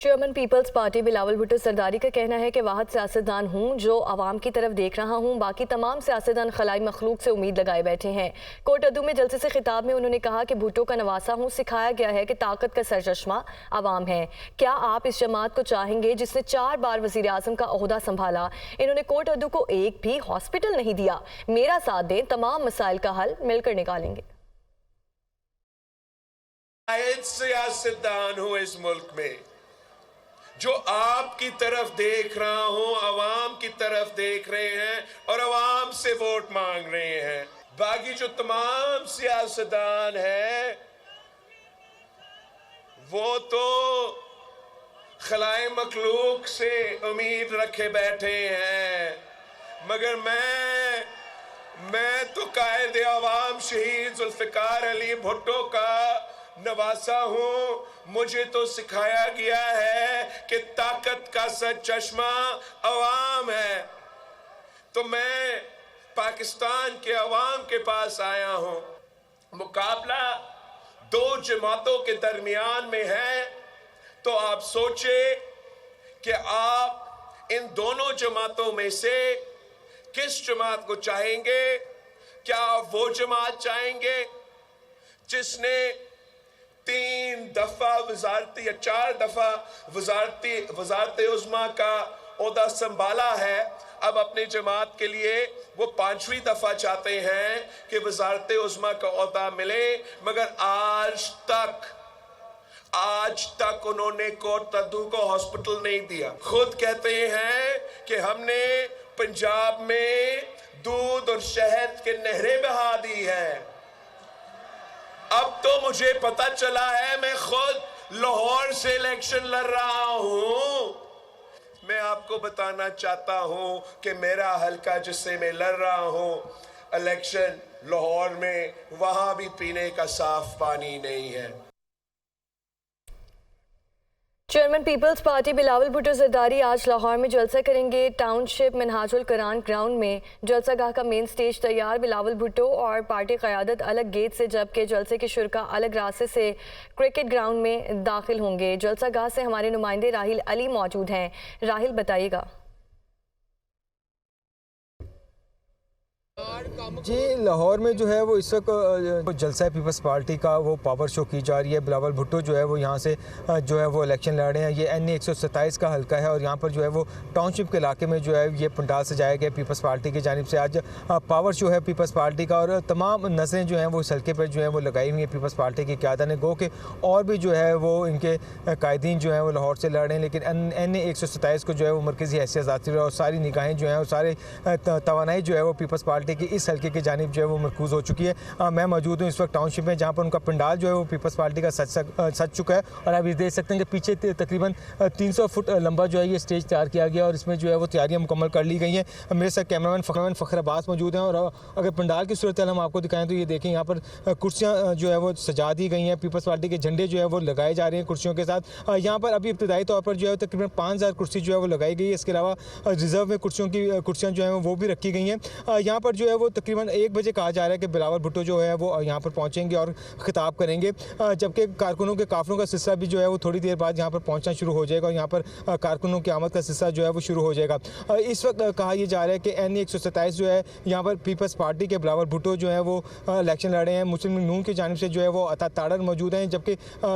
Chairman Peoples Party Bilawal Bhutto Zardari کا کہنا ہے کہ واحد سیاستدان ہوں جو عوام کی طرف دیکھ رہا ہوں، باقی تمام سیاستدان خلائی مخلوق سے امید لگائے بیٹھے ہیں۔ کوٹ ادو میں جلسے سے خطاب میں انہوں نے کہا کہ بھٹو کا نواسا ہوں، سکھایا گیا ہے کہ طاقت کا سرچشمہ عوام ہے۔ کیا آپ اس جماعت کو چاہیں گے جس نے 4 بار وزیر اعظم کا عہدہ سنبھالا؟ انہوں نے کوٹ ادو کو ایک بھی ہاسپٹل نہیں دیا۔ میرا ساتھ دیں، تمام مسائل کا حل مل کر نکالیں گے۔ سیاستدان ہوں اس ملک میں جو آپ کی طرف دیکھ رہا ہوں، عوام کی طرف دیکھ رہے ہیں اور عوام سے ووٹ مانگ رہے ہیں۔ باقی جو تمام سیاستدان ہیں وہ تو خلائے مخلوق سے امید رکھے بیٹھے ہیں، مگر میں تو قائد عوام شہید ذوالفقار علی بھٹو کا نواسا ہوں۔ مجھے تو سکھایا گیا ہے کہ طاقت کا سرچشمہ عوام ہے، تو میں پاکستان کے عوام کے پاس آیا ہوں۔ مقابلہ 2 جماعتوں کے درمیان میں ہے، تو آپ سوچیں کہ آپ ان دونوں جماعتوں میں سے کس جماعت کو چاہیں گے؟ کیا آپ وہ جماعت چاہیں گے جس نے 3 دفعہ وزارتی یا 4 دفعہ وزارت عظمیٰ کا عہدہ سنبھالا ہے، اب اپنی جماعت کے لیے وہ 5ویں دفعہ چاہتے ہیں کہ وزارت عظمیٰ کا عہدہ ملے، مگر آج تک انہوں نے کوٹ ادو کو ہاسپٹل نہیں دیا۔ خود کہتے ہیں کہ ہم نے پنجاب میں دودھ اور شہد کے نہریں بہا دی ہیں۔ اب تو مجھے پتہ چلا ہے، میں خود لاہور سے الیکشن لڑ رہا ہوں۔ میں آپ کو بتانا چاہتا ہوں کہ میرا حلقہ جس سے میں لڑ رہا ہوں الیکشن لاہور میں، وہاں بھی پینے کا صاف پانی نہیں ہے۔ چیئرمین پیپلز پارٹی بلاول بھٹو زرداری آج لاہور میں جلسہ کریں گے۔ ٹاؤن شپ منہاج القرآن گراؤنڈ میں جلسہ گاہ کا مین سٹیج تیار۔ بلاول بھٹو اور پارٹی قیادت الگ گیٹ سے، جبکہ جلسے کے شرکاء الگ راستے سے کرکٹ گراؤنڈ میں داخل ہوں گے۔ جلسہ گاہ سے ہمارے نمائندے راہیل علی موجود ہیں۔ راہیل، بتائیے گا۔ جی، لاہور میں جو ہے وہ اس وقت جلسہ پیپلز پارٹی کا وہ پاور شو کی جا رہی ہے۔ بلاول بھٹو جو ہے وہ یہاں سے جو ہے وہ الیکشن لڑ رہے ہیں۔ یہ NA 127 کا حلقہ ہے اور یہاں پر جو ہے وہ ٹاؤن شپ کے علاقے میں جو ہے یہ پنڈال سجایا گیا پیپلز پارٹی کی جانب سے۔ آج پاور شو ہے پیپلز پارٹی کا اور تمام نظریں جو ہیں وہ اس حلقے پر جو ہیں وہ لگائی ہوئی ہیں پیپلز پارٹی کی قیادت نے۔ گو کہ اور بھی جو ہے وہ ان کے قائدین جو ہیں وہ لاہور سے لڑ رہے ہیں، لیکن NA 127 کو جو ہے وہ مرکزی حیثیت حاصل ہے اور ساری نگاہیں جو ہیں اور سارے توانائی جو ہے وہ پیپلز پارٹی کی اس حلقے کی جانب جو ہے وہ مرکوز ہو چکی ہے۔ میں موجود ہوں اس وقت ٹاؤن شپ میں، جہاں پر ان کا پنڈال جو ہے وہ پیپلز پارٹی کا سج چکا ہے اور آپ یہ دیکھ سکتے ہیں کہ پیچھے تقریباً 300 فٹ لمبا جو ہے یہ سٹیج تیار کیا گیا اور اس میں جو ہے وہ تیاریاں مکمل کر لی گئی ہیں۔ میرے ساتھ کیمرامین فخر عباس موجود ہیں اور اگر پنڈال کی صورتحال ہم آپ کو دکھائیں تو یہ دیکھیں یہاں پر کرسیاں جو ہے وہ سجا دی گئی ہیں، پیپلز پارٹی کے جھنڈے جو ہے وہ لگائے جا رہے ہیں کرسیوں کے ساتھ۔ یہاں پر ابھی ابتدائی طور پر جو ہے تقریباً 5000 کرسی جو ہے وہ لگائی گئی ہے۔ اس کے علاوہ ریزرو میں کرسیاں جو ہیں وہ بھی رکھی گئی ہیں۔ یہاں پر جو ہے وہ تقریباً 1 بجے کہا جا رہا ہے کہ بلاول بھٹو جو ہے وہ یہاں پر پہنچیں گے اور خطاب کریں گے، جبکہ کارکنوں کے قافلوں کا سلسلہ بھی جو ہے وہ تھوڑی دیر بعد یہاں پر پہنچنا شروع ہو جائے گا اور یہاں پر کارکنوں کی آمد کا سلسلہ جو ہے وہ شروع ہو جائے گا۔ اس وقت کہا یہ جا رہا ہے کہ NA 127 جو ہے یہاں پر پیپلز پارٹی کے بلاول بھٹو جو ہے وہ الیکشن لڑ رہے ہیں۔ مسلم لیگ نون کی جانب سے جو ہے وہ عطا تاڑر موجود ہیں، جبکہ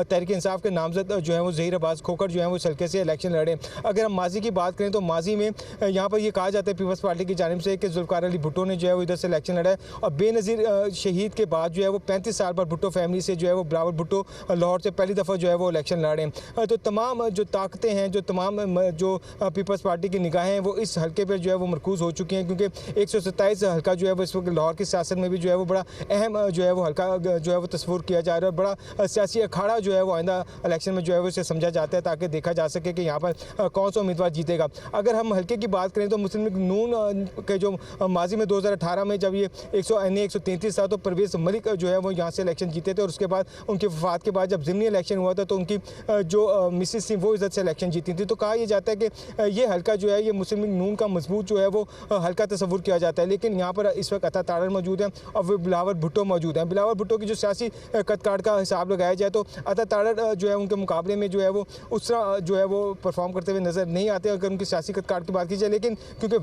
تحریک انصاف کے نامزد جو ہے وہ ظہیر عباس کھوکھر جو ہے وہ اس حلقے سے الیکشن لڑ رہے ہیں۔ اگر ہم ماضی کی بات کریں تو ماضی میں یہاں پر یہ کہا جاتا ہے پیپلز پارٹی کی جانب سے کہ ذوالفقار علی بھٹو نے جو ہے وہ ادھر سے الیکشن لڑا ہے اور بے نظیر شہید کے بعد جو ہے وہ 35 سال پر بھٹو فیملی سے جو ہے وہ بلاول بھٹو لاہور سے پہلی دفعہ جو ہے وہ الیکشن لڑ رہے ہیں۔ تو تمام جو طاقتیں ہیں، جو تمام جو پیپلز پارٹی کی نگاہیں ہیں وہ اس حلقے پر جو ہے وہ مرکوز ہو چکی ہیں، کیونکہ 127 حلقہ جو ہے وہ اس وقت لاہور کی سیاست میں بھی جو ہے وہ بڑا اہم جو ہے وہ حلقہ جو ہے وہ تصور کیا جا رہا ہے۔ بڑا سیاسی اکھاڑا جو ہے وہ آئندہ الیکشن میں جو ہے وہ اسے سمجھا جاتا ہے تاکہ دیکھا جا سکے کہ یہاں پر کون سا امیدوار جیتے گا۔ اگر ہم حلقے کی بات کریں تو مسلم لیگ نون کے جو ماضی میں 2018 میں जब ये 133 था तो परवेज़ मलिक जो है वो यहाँ से इलेक्शन जीते थे, और उसके बाद उनकी वफात के बाद जब ज़िमनी इलेक्शन हुआ था तो उनकी जो मिसेस थी वो इज्जत से इलेक्शन जीती थी। तो कहा यह जाता है कि ये हल्का जो है ये मुस्लिम लीग नून का मजबूत जो है वो हल्का तस्वुर किया जाता है। लेकिन यहाँ पर इस वक्त अता तारड़ मौजूद है और वो बिलावल भुट्टो मौजूद हैं। बिलावल भुट्टो की जो सियासी कदकाठ का हिसाब लगाया जाए तो अता तारड़ जो है उनके मुकाबले में जो है वो उस तरह जो है वो परफॉर्म करते हुए नज़र नहीं आते अगर उनकी सियासी कदकाठ की बात की जाए। लेकिन क्योंकि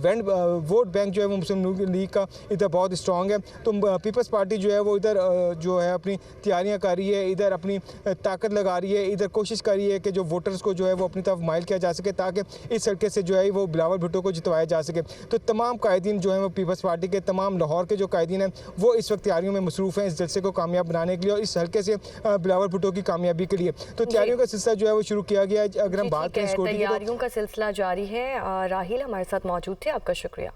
वोट बैंक जो है वो मुस्लिम लीग का इधर बहुत स्ट्रॉन्ग है, तो पीपल्स पार्टी जो है वो इधर जो है अपनी तैयारियां कर रही है, इधर अपनी ताकत लगा रही है, इधर कोशिश कर रही है कि जो वोटर्स को जो है वो अपनी तरफ माइल किया जा सके ताकि इस हल्के से जो है वो बिलावल भुट्टो को जितवाया जा सके। तो तमाम कायदीन जो है वो पीपल्स पार्टी के, तमाम लाहौर के जो कायदीन हैं वो इस वक्त तैयारियों में मसरूफ़ हैं इस जलसे को कामयाब बनाने के लिए और इस हल्के से बिलावल भुट्टो की कामयाबी के लिए। तो तैयारियों का सिलसिला जो है वो शुरू किया गया है। अगर हम बात करें तैयारियों का सिलसिला जारी है। राहिल हमारे साथ मौजूद थे, आपका शुक्रिया।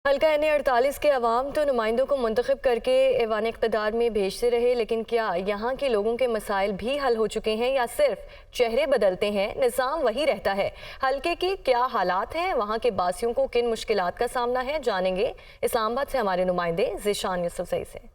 हल्का NA-48 के अवाम तो नुमाइंदों को मुंतखब करके ऐवान इक़्तिदार में भेजते रहे, लेकिन क्या यहाँ के लोगों के मसाइल भी हल हो चुके हैं या सिर्फ चेहरे बदलते हैं, निज़ाम वही रहता है? हल्के की क्या हालात हैं, वहाँ के बासियों को किन मुश्किलात का सामना है, जानेंगे इस्लामाबाद से हमारे नुमाइंदे ज़ीशान यूसुफ़ज़ई से।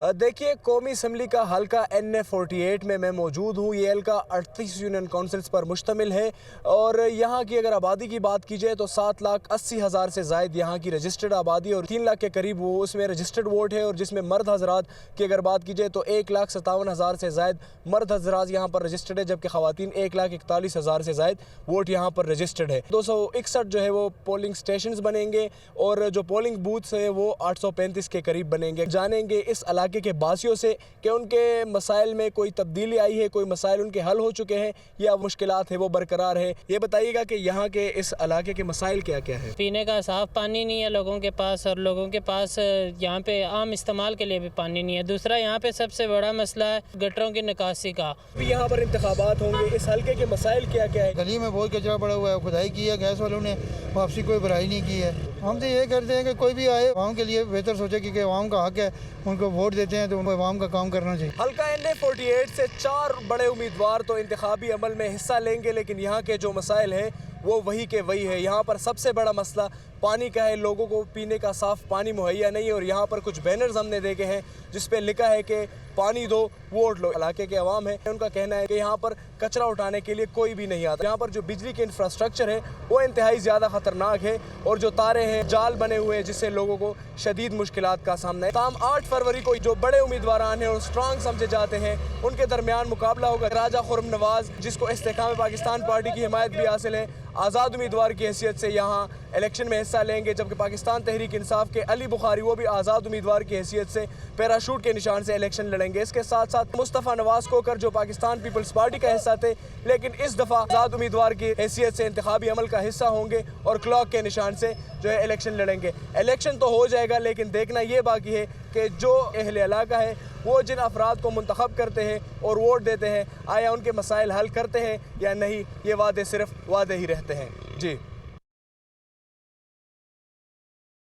देखिए, कौमी असम्बली का हल्का NA-48 में मैं मौजूद हूँ। ये हल्का 38 यूनियन काउंसिल्स पर मुश्तमिल है और यहाँ की अगर आबादी की बात की जाए तो 7,80,000 से ज़ायद यहाँ की रजिस्टर्ड आबादी और 3 लाख के करीब वो उसमें रजिस्टर्ड वोट है। और जिसमें मर्द हजरात की अगर बात की जाए तो 1,57,000 से ज़ायद मर्द हजरात यहाँ पर रजिस्टर्ड है, जबकि ख़वातीन 1,41,000 से ज़ायद वोट यहाँ पर रजिस्टर्ड है। 261 जो है वो पोलिंग स्टेशन बनेंगे और जो पोलिंग बूथ्स है वो 835 के करीब बनेंगे। जानेंगे इस इलाके के बासियों से कि उनके मसाइल में कोई तब्दीली आई है, कोई मसाइल उनके हल हो चुके हैं या मुश्किलात है वो बरकरार है। ये बताइएगा कि यहाँ के इस इलाके के मसाइल क्या क्या है? पीने का साफ़ पानी नहीं है लोगों के पास और लोगों के पास यहाँ पे आम इस्तेमाल के लिए भी पानी नहीं है। दूसरा यहाँ पे सबसे बड़ा मसला है गटरों की निकासी का। अभी यहाँ पर इंतखाबात होंगे, इस हल्के के मसाइल क्या क्या है? गली में बहुत कचरा पड़ा हुआ है, खुदाई की है, गैस वालों ने वापसी कोई भराई नहीं की है। हम तो ये करते हैं कि कोई भी आए आवाम के लिए बेहतर सोचे कि आवाम का हक है, उनको वोट देते हैं तो उनको आवाम का काम करना चाहिए। हल्का NA-48 से 4 बड़े उम्मीदवार तो इंतखाबी अमल में हिस्सा लेंगे, लेकिन यहाँ के जो मसाइल हैं वो वही के वही है। यहाँ पर सबसे बड़ा मसला पानी का है, लोगों को पीने का साफ़ पानी मुहैया नहीं है। और यहाँ पर कुछ बैनर्स हमने देखे हैं जिस पे लिखा है कि पानी दो वोट लो। इलाके के अवाम है, उनका कहना है कि यहाँ पर कचरा उठाने के लिए कोई भी नहीं आता। यहाँ पर जो बिजली के इंफ्रास्ट्रक्चर है वो इंतहाई ज़्यादा ख़तरनाक है और जो तारे हैं जाल बने हुए हैं जिससे लोगों को शदीद मुश्किलात का सामना है। ताम 8 फरवरी को जो बड़े उम्मीदवार हैं और स्ट्रांग समझे जाते हैं उनके दरमियान मुकाबला होगा। राजा खुर्रम नवाज जिसको इस्तेहकाम पाकिस्तान पार्टी की हिमायत भी हासिल है, आज़ाद उम्मीदवार की हैसियत से यहाँ इलेक्शन में हिस्सा लेंगे, जबकि पाकिस्तान तहरीक इंसाफ के अली बुखारी वो भी आज़ाद उम्मीदवार की हैसियत से पैराशूट के निशान से इलेक्शन लड़ेंगे। इसके साथ साथ मुस्तफ़ा नवाज कोकर जो पाकिस्तान पीपल्स पार्टी का हिस्सा थे लेकिन इस दफ़ा आज़ाद उम्मीदवार की हैसियत से इंतखाबी अमल का हिस्सा होंगे और क्लॉक के निशान से जो है इलेक्शन लड़ेंगे। इलेक्शन तो हो जाएगा लेकिन देखना ये बाकी है कि जो अहले इलाका है वो जिन अफराद को मुंतखब करते हैं और वोट देते हैं आया उनके मसाइल हल करते हैं या नहीं, ये वादे सिर्फ वादे ही रहते हैं। जी।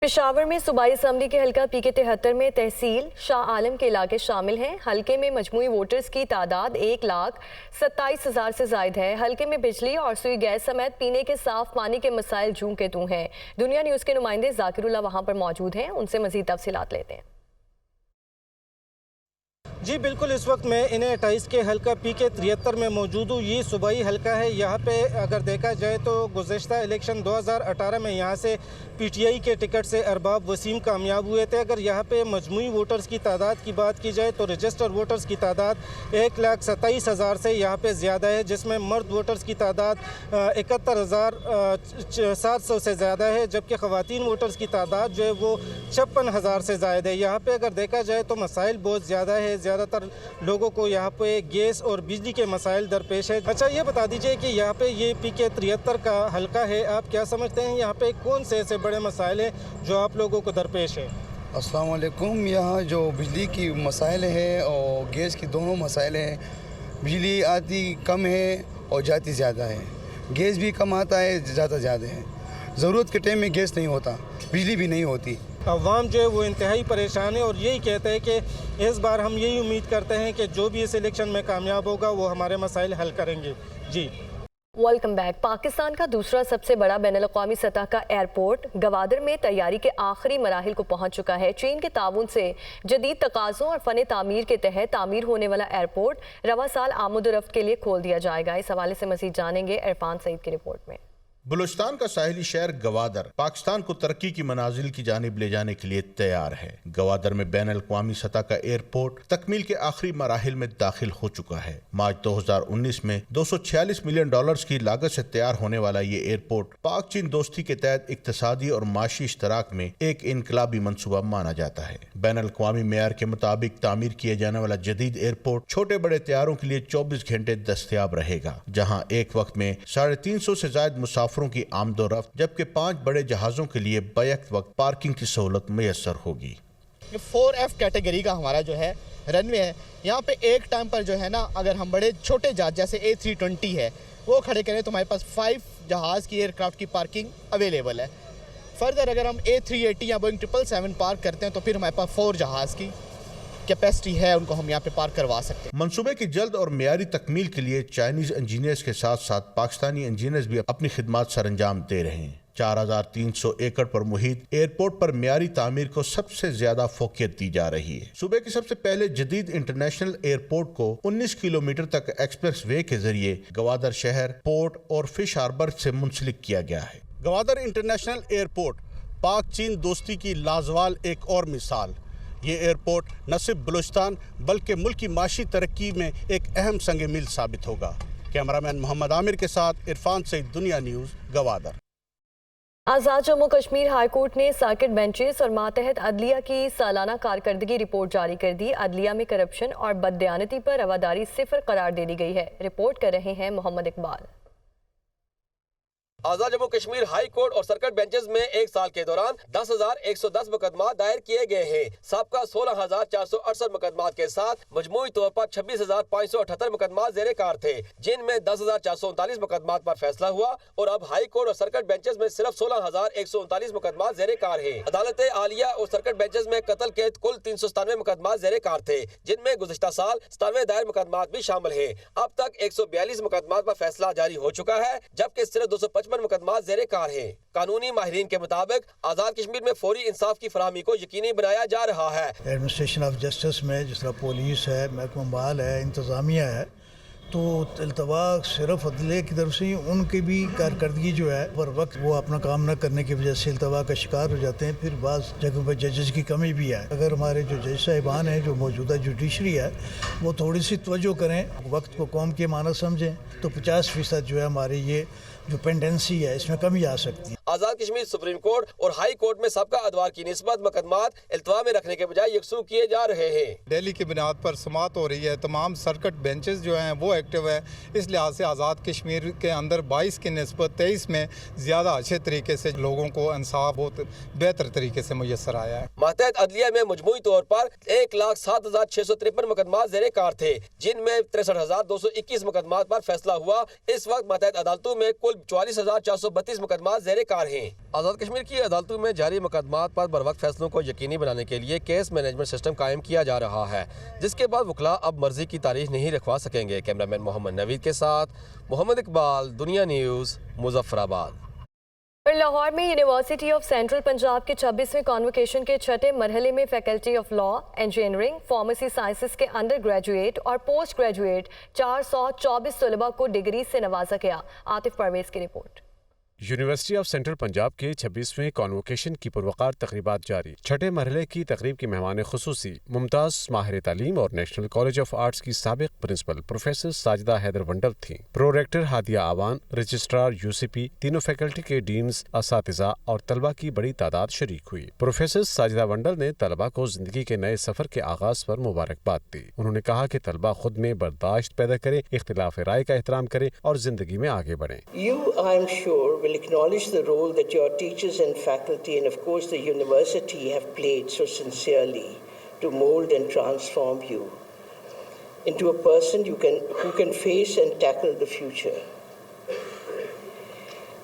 पेशावर में सूबाई असम्बली के हल्का PK-73 में तहसील शाह आलम के इलाके शामिल हैं। हल्के में मजमूई वोटर्स की तादाद 1,27,000 से ज़ायद है। हल्के में बिजली और सुई गैस समेत पीने के साफ पानी के मसाइल जूं के तूं हैं। दुनिया न्यूज़ के नुमाइंदे जाकिरुल्लाह वहाँ पर मौजूद हैं, उनसे मज़ीद तफसीलात लेते हैं। जी बिल्कुल, इस वक्त मैं NA-28 के हल्का PK-73 में मौजूद हूँ। ये सूबाई हल्का है। यहाँ पे अगर देखा जाए तो गुज़श्ता इलेक्शन 2018 में यहाँ से PTI के टिकट से अरबाब वसीम कामयाब हुए थे। अगर यहाँ पे मजमूई वोटर्स की तादाद की बात की जाए तो रजिस्टर्ड वोटर्स की तादाद 1,27,000 से यहाँ पे ज़्यादा है, जिसमें मर्द वोटर्स की तादाद 71,700 से ज़्यादा है, जबकि ख़वातीन वोटर्स की तादाद जो है वो 56,000 से ज़ायद है। यहाँ पे अगर देखा जाए तो मसाइल बहुत ज़्यादा है, ज़्यादातर लोगों को यहाँ पे गैस और बिजली के मसाइल दरपेश है। अच्छा, ये बता दीजिए कि यहाँ पे ये PK-73 का हल्का है, आप क्या समझते हैं यहाँ पे कौन से ऐसे बड़े मसाइल हैं जो आप लोगों को दरपेश है? अस्सलाम वालेकुम। यहाँ जो बिजली की मसाइल हैं और गैस की दोनों मसाइल हैं। बिजली आती कम है और जाती ज़्यादा है, गैस भी कम आता है, ज़्यादा है। ज़रूरत के टाइम में गैस नहीं होता, बिजली भी नहीं होती। अवाम जो है वो इंतहाई परेशान है और यही कहते हैं कि इस बार हम यही उम्मीद करते हैं कि जो भी इस इलेक्शन में कामयाब होगा वो हमारे मसाइल हल करेंगे। जी। Welcome back. पाकिस्तान का दूसरा सबसे बड़ा बैनुल-अक़वामी सतह का एयरपोर्ट गवादर में तैयारी के आखिरी मराहिल को पहुंच चुका है। चीन के ताउन से जदीद तकाज़ों और फ़न तामीर के तहत तामीर होने वाला एयरपोर्ट रवा साल आमद-ओ-रफ्त के लिए खोल दिया जाएगा। इस हवाले से मज़ीद जानेंगे इरफान सईद की रिपोर्ट में। बलूचिस्तान का साहिली शहर गवादर पाकिस्तान को तरक्की की मनाजिल की जानिब ले जाने के लिए तैयार है। गवादर में बैनुल-अक़वामी सतह का एयरपोर्ट तकमील के आखिरी मराहिल में दाखिल हो चुका है। मार्च 2019 में $246 मिलियन की लागत से तैयार होने वाला ये एयरपोर्ट पाक चीन दोस्ती के तहत इक्तिसादी और माशी इश्तराक में एक इनकलाबी मनसूबा माना जाता है। बैनुल-अक़वामी मेयार के मुताबिक तामीर किए जाने वाला जदीद एयरपोर्ट छोटे बड़े तैयारों के लिए 24 घंटे दस्तयाब रहेगा, जहाँ एक वक्त में 350 से ज्यादा मुसाफिरों की आमदोरफ्त जबकि 5 बड़े जहाजों के लिए बैक वक्त पार्किंग की सहूलत मैसर होगी। 4F कैटेगरी का हमारा जो है रनवे है, यहाँ पे एक टाइम पर जो है ना, अगर हम बड़े छोटे जहाज जैसे A320 है वो खड़े करें तो हमारे पास 5 जहाज की एयरक्राफ्ट की पार्किंग अवेलेबल है। फर्दर अगर हम A380 या बोइंग 777 पार्क करते हैं तो फिर हमारे पास 4 जहाज की कैपेसिटी है, उनको हम यहाँ पे पार्क करवा सकते हैं। मंसूबे की जल्द और मेयारी तकमील के लिए चाइनीज इंजीनियर्स के साथ साथ पाकिस्तानी इंजीनियर्स भी अपनी खिदमत सरअंजाम दे रहे हैं। 4300 एकड़ पर मुहित एयरपोर्ट पर मेयारी तामीर को सबसे ज्यादा फोकियत दी जा रही है। सूबे के सबसे पहले जदीद इंटरनेशनल एयरपोर्ट को 19 किलोमीटर तक एक्सप्रेस वे के जरिए गवादर शहर, पोर्ट और फिश हार्बर से मुंसलिक किया गया है। गवादर इंटरनेशनल एयरपोर्ट पाक चीन दोस्ती की लाजवाल एक और मिसाल। ये एयरपोर्ट न सिर्फ बलूचिस्तान बल्कि मुल्क की माशी तरक्की में एक अहम संग मील साबित होगा। कैमरामैन मोहम्मद आमिर के साथ इरफान सईद, दुनिया न्यूज़, गवादर। आज़ाद जम्मू कश्मीर हाई कोर्ट ने सर्किट बेंचेस और मातहत अदलिया की सालाना कारकर्दगी रिपोर्ट जारी कर दी। अदलिया में करप्शन और बददयानती पर रवादारी 0 करार दे दी गई है। रिपोर्ट कर रहे हैं मोहम्मद इकबाल। आज़ाद जम्मू कश्मीर हाई कोर्ट और सर्किट बेंचेस में एक साल के दौरान 10,110 मुकदमा दायर किए गए हैं। सबका 16,468 मुकदमा के साथ मजमूई तौर पर 26,578 मुकदमा ज़ेरे कार थे, जिनमें 10,439 मुकदमा पर फैसला हुआ और अब हाई कोर्ट और सर्किट बेंचेस में सिर्फ 16,139 मुकदमा ज़ेरे कार है। अदालत आलिया और सर्किट बेंचेस में कत्ल के कुल 397 मुकदमा ज़ेरे कार थे, जिनमें गुज़िश्ता साल 97 दायर मुकदमा भी शामिल है। अब तक 142 मुकदमा पर फैसला जारी हो चुका है, जबकि सिर्फ 255 मुकदमा ज़ेरे कार है। कानूनी माहिरीन के मुताबिक आज़ाद कश्मीर में फौरी इंसाफ की फराहमी को यकीनी बनाया जा रहा है। एडमिनिस्ट्रेशन ऑफ जस्टिस में जिस तरह पुलिस है, महकमा माल है, इंतज़ामिया है, तो इल्तवा सिर्फ अदले की तरफ से ही उनकी भी कारकर्दगी जो है पर वक्त वो अपना काम न करने की वजह से इल्तवा का शिकार हो जाते हैं। फिर बाज़ जगहों पर जजेस की कमी भी है। अगर हमारे जो जज साहिबान हैं, जो मौजूदा जुडिशरी है, वो थोड़ी सी तवज्जो करें, वक्त को कौम की माना समझें, तो 50% जो है हमारी ये जो पेंडेंसी है इसमें कमी आ सकती है। आज़ाद कश्मीर सुप्रीम कोर्ट और हाई कोर्ट में सबका अदवार की निस्बत मुकदमात इल्तवा में रखने के बजाय यकसू किए जा रहे हैं। दिल्ली की बुनियाद पर समाअत हो रही है, तमाम सर्किट बेंचेस जो हैं वो एक्टिव है। इस लिहाज से आज़ाद कश्मीर के अंदर 22 की निस्बत 23 में ज़्यादा अच्छे तरीके से लोगों को इंसाफ बहुत बेहतर तरीके से मुयसर आया है। मातहत अदलिया में मजमूई तौर पर 1,07,653 मुकदमा ज़ेरे कार थे, जिनमें 63,221 मुकदमा पर फैसला हुआ। इस वक्त मातहत अदालतों में कुल 44,432 मुकदमा ज़ेरे कार हैं। आज़ाद कश्मीर की अदालतों में जारी मुकदमात पर बरवक्त फैसलों को यकीनी बनाने के लिए केस मैनेजमेंट सिस्टम कायम किया जा रहा है, जिसके बाद वकला अब मर्जी की तारीख नहीं रखवा सकेंगे। कैमरामैन मोहम्मद नवीद के साथ मोहम्मद इकबाल, दुनिया न्यूज़, मुजफ्फराबाद। लाहौर में यूनिवर्सिटी ऑफ सेंट्रल पंजाब के 26वें कॉन्वोकेशन के छठे मरहले में faculty of law, engineering, pharmacy sciences के अंडर ग्रेजुएट और पोस्ट ग्रेजुएट 424 तलबा को डिग्री से नवाजा गया। आतिफ परवेज की report. University of central Punjab के 26वें कॉन्वोकेशन की पुरवकार तकरीबात जारी। छठे मरहले की तकरीब के मेहमान खुसूसी मुमताज़ माहिर तालीम और नेशनल कॉलेज ऑफ आर्ट्स की साबिक प्रिंसिपल प्रोफेसर साजिदा हैदर वंडल थीं। Prorector Hadia Awan, registrar UCP, तीनों फैकल्टी के डीन्स, असातिज़ा और तलबा की बड़ी तादाद शरीक हुई। प्रोफेसर साजिदा वंडल ने तलबा को जिंदगी के नए सफर के आगाज पर मुबारकबाद दी। उन्होंने कहा कि तलबा खुद में बर्दाश्त पैदा करे, इख्तिलाफ राय का एहतराम करे और जिंदगी में आगे बढ़े। Acknowledge the role that your teachers and faculty and of course the university have played so sincerely to mold and transform you into a person who can face and tackle the future.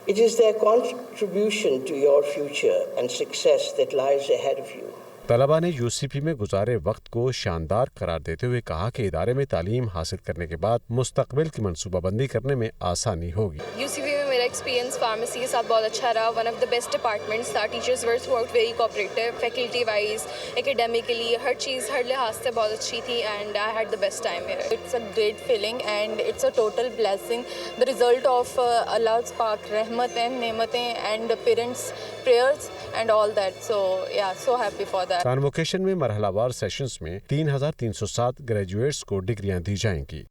It is their contribution to your future and success that lies ahead of you. طلبا نے UCP میں گزارے وقت کو شاندار قرار دیتے ہوئے کہا کہ ادارے میں تعلیم حاصل کرنے کے بعد مستقبل کی منصوبہ بندی کرنے میں آسانی ہوگی. UCP میں میرا ایکسپیرینس فارمیسی کے ساتھ بہت اچھا رہا. One of the best departments تھا. Teachers were throughout very cooperative. Faculty wise academically ہر چیز ہر لحاظ سے بہت اچھی تھی and I had the best time here. It's a great feeling and it's a total blessing. The result of Allah پاک رحمت اینڈ نعمتیں and parents prayers and all that. So yeah so happy for that. Convocation میں مرحلہ وار sessions میں 3307 graduates کو ڈگریاں دی جائیں گی.